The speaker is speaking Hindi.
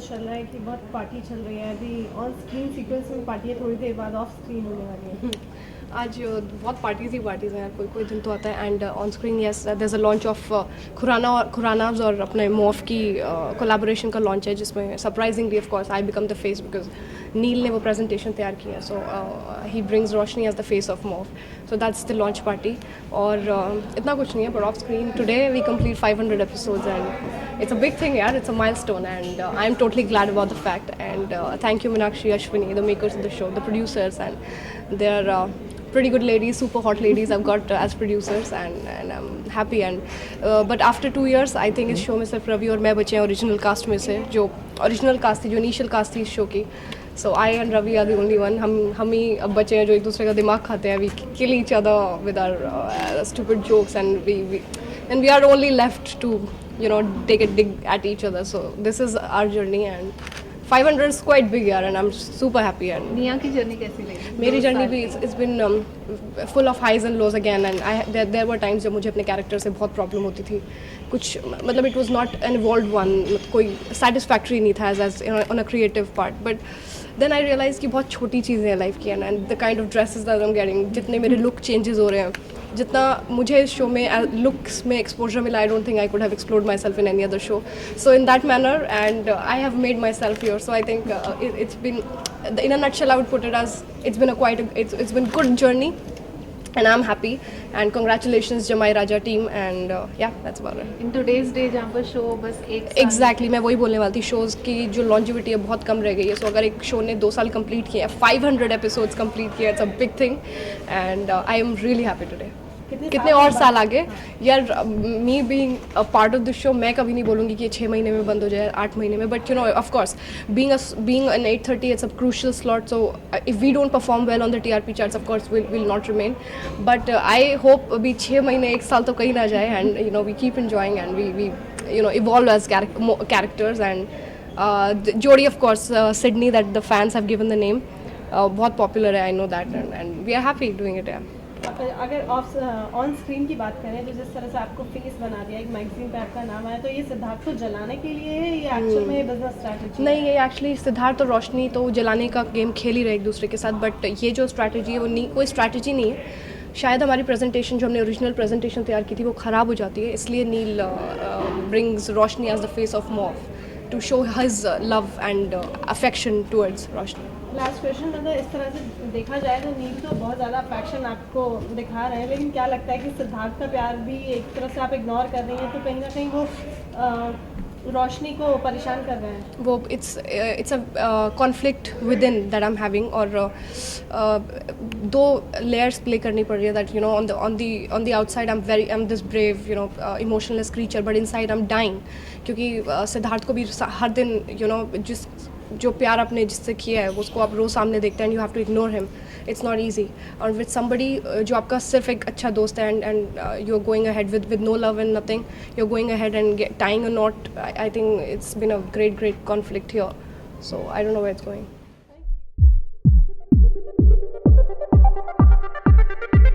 सीक्वेंस चल रहा है कि बहुत पार्टी चल रही है अभी ऑन स्क्रीन सीक्वेंस में पार्टी है, थोड़ी देर बाद ऑफ स्क्रीन होने वाली है। आज बहुत पार्टीज़ हैं यार, कोई कोई दिन तो आता है। And on screen yes there is a launch of Khuranas और अपने मॉफ की कोलैबोरेशन का लॉन्च है, जिसमें surprisingly of course I become the face, because Neel ने वो प्रेजेंटेशन तैयार किया, so he brings Roshni as the face of मॉफ, so that's the launch party. और इतना कुछ नहीं है, but off screen today we complete 500 episodes and it's a big thing, yeah. It's a milestone, and I'm totally glad about the fact. And thank you, Meenakshi, Ashwini, the makers of the show, the producers, and they're pretty good ladies, super hot ladies I've got as producers, and I'm happy. And but after 2 years, I think इस show में सिर्फ रवि और मैं बचे हैं original cast में से, जो original cast थी, जो initial cast थी इस show की. So I and Ravi are the only one. हम ही अब बचे हैं जो एक दूसरे का दिमाग खाते हैं. We kill each other with our stupid jokes, and we are only left to take a dig at each other. So this is our journey, and 500 is quite big, yaar, and I'm super happy. And निया की जर्नी कैसी लगी? मेरी जर्नी भी it's been full of highs and lows again, and there were times जब मुझे अपने कैरेक्टर से बहुत प्रॉब्लम होती थी. कुछ मतलब it was not an evolved one, कोई satisfactory नहीं था as on a creative part, but then I realized कि बहुत छोटी चीज़ें हैं लाइफ की, and the kind of dresses that I'm getting, जितने मेरे look changes हो रहे हैं, जितना मुझे इस शो में लुक्स में एक्सपोजर मिला, I don't think I could have explored my self in any other show. So in that manner, and I have made my self here. So I think it's been, in a nutshell I would put it as it's been it's been good journey, and I'm happy, and congratulations Jamai Raja team, and yeah, that's about it. In today's day जहाँ पर शो बस एक साल एग्जैक्टली मैं वही बोलने वाली थी, शोज़ की जो लॉन्जिविटी है बहुत कम रह गई है. सो अगर एक शो ने 2 साल कंप्लीट किया है, 500 एपिसोड्स कंप्लीट किया, it's a big thing, and I am really happy today. कितने और साल आगे यार, me being a part of the show, मैं कभी नहीं बोलूँगी कि 6 महीने में बंद हो जाए, 8 महीने में, but of course being an 8:30, it's a crucial slot, so if we don't perform well on the TRP charts, of course will not remain, but I hope अभी 6 महीने 1 साल तो कहीं ना जाए, and we keep enjoying, and we evolve as characters, and Jodie, of course, Sydney, that the fans have given the name, बहुत popular है, I know that, and we are happy doing it, yeah. अगर ऑन स्क्रीन की बात करें तो जिस तरह से आपको फेस बना दिया, एक मैगजीन पे आपका नाम आया, तो ये सिद्धार्थ को जलाने के लिए है या एक्चुअल में बिजनेस स्ट्रैटेजी? नहीं, ये एक्चुअली सिद्धार्थ और रोशनी तो जलाने का गेम खेल ही रहे एक दूसरे के साथ, बट ये जो स्ट्रैटेजी है वो नहीं, कोई स्ट्रैटेजी नहीं है. शायद हमारी प्रेजेंटेशन, जो हमने ओरिजिनल प्रेजेंटेशन तैयार की थी, वो ख़राब हो जाती है, इसलिए Neel brings Roshni as the face of मॉफ to show his love and affection towards Roshni. Last question, मतलब इस तरह से देखा जाए तो नील तो बहुत ज़्यादा अफेक्शन आपको दिखा रहे हैं, लेकिन क्या लगता है कि सिद्धार्थ का प्यार भी एक तरह से आप इग्नोर कर रही हैं, तो कहीं ना कहीं वो रोशनी को परेशान कर रहे हैं? वो it's a conflict within that I am having, और दो लेयर्स प्ले करनी पड़ रही है, that on the outside I am this brave emotionless creature, but inside I am dying, क्योंकि सिद्धार्थ को भी हर दिन जो प्यार आपने जिससे किया है उसको आप रोज़ सामने देखते हैं, and you have to ignore him. It's not easy. और विद समबडी जो आपका सिर्फ एक अच्छा दोस्त है, and you are going ahead with no love and nothing, you are going ahead and tying a knot. I think it's been a great conflict here, so I don't know where it's going.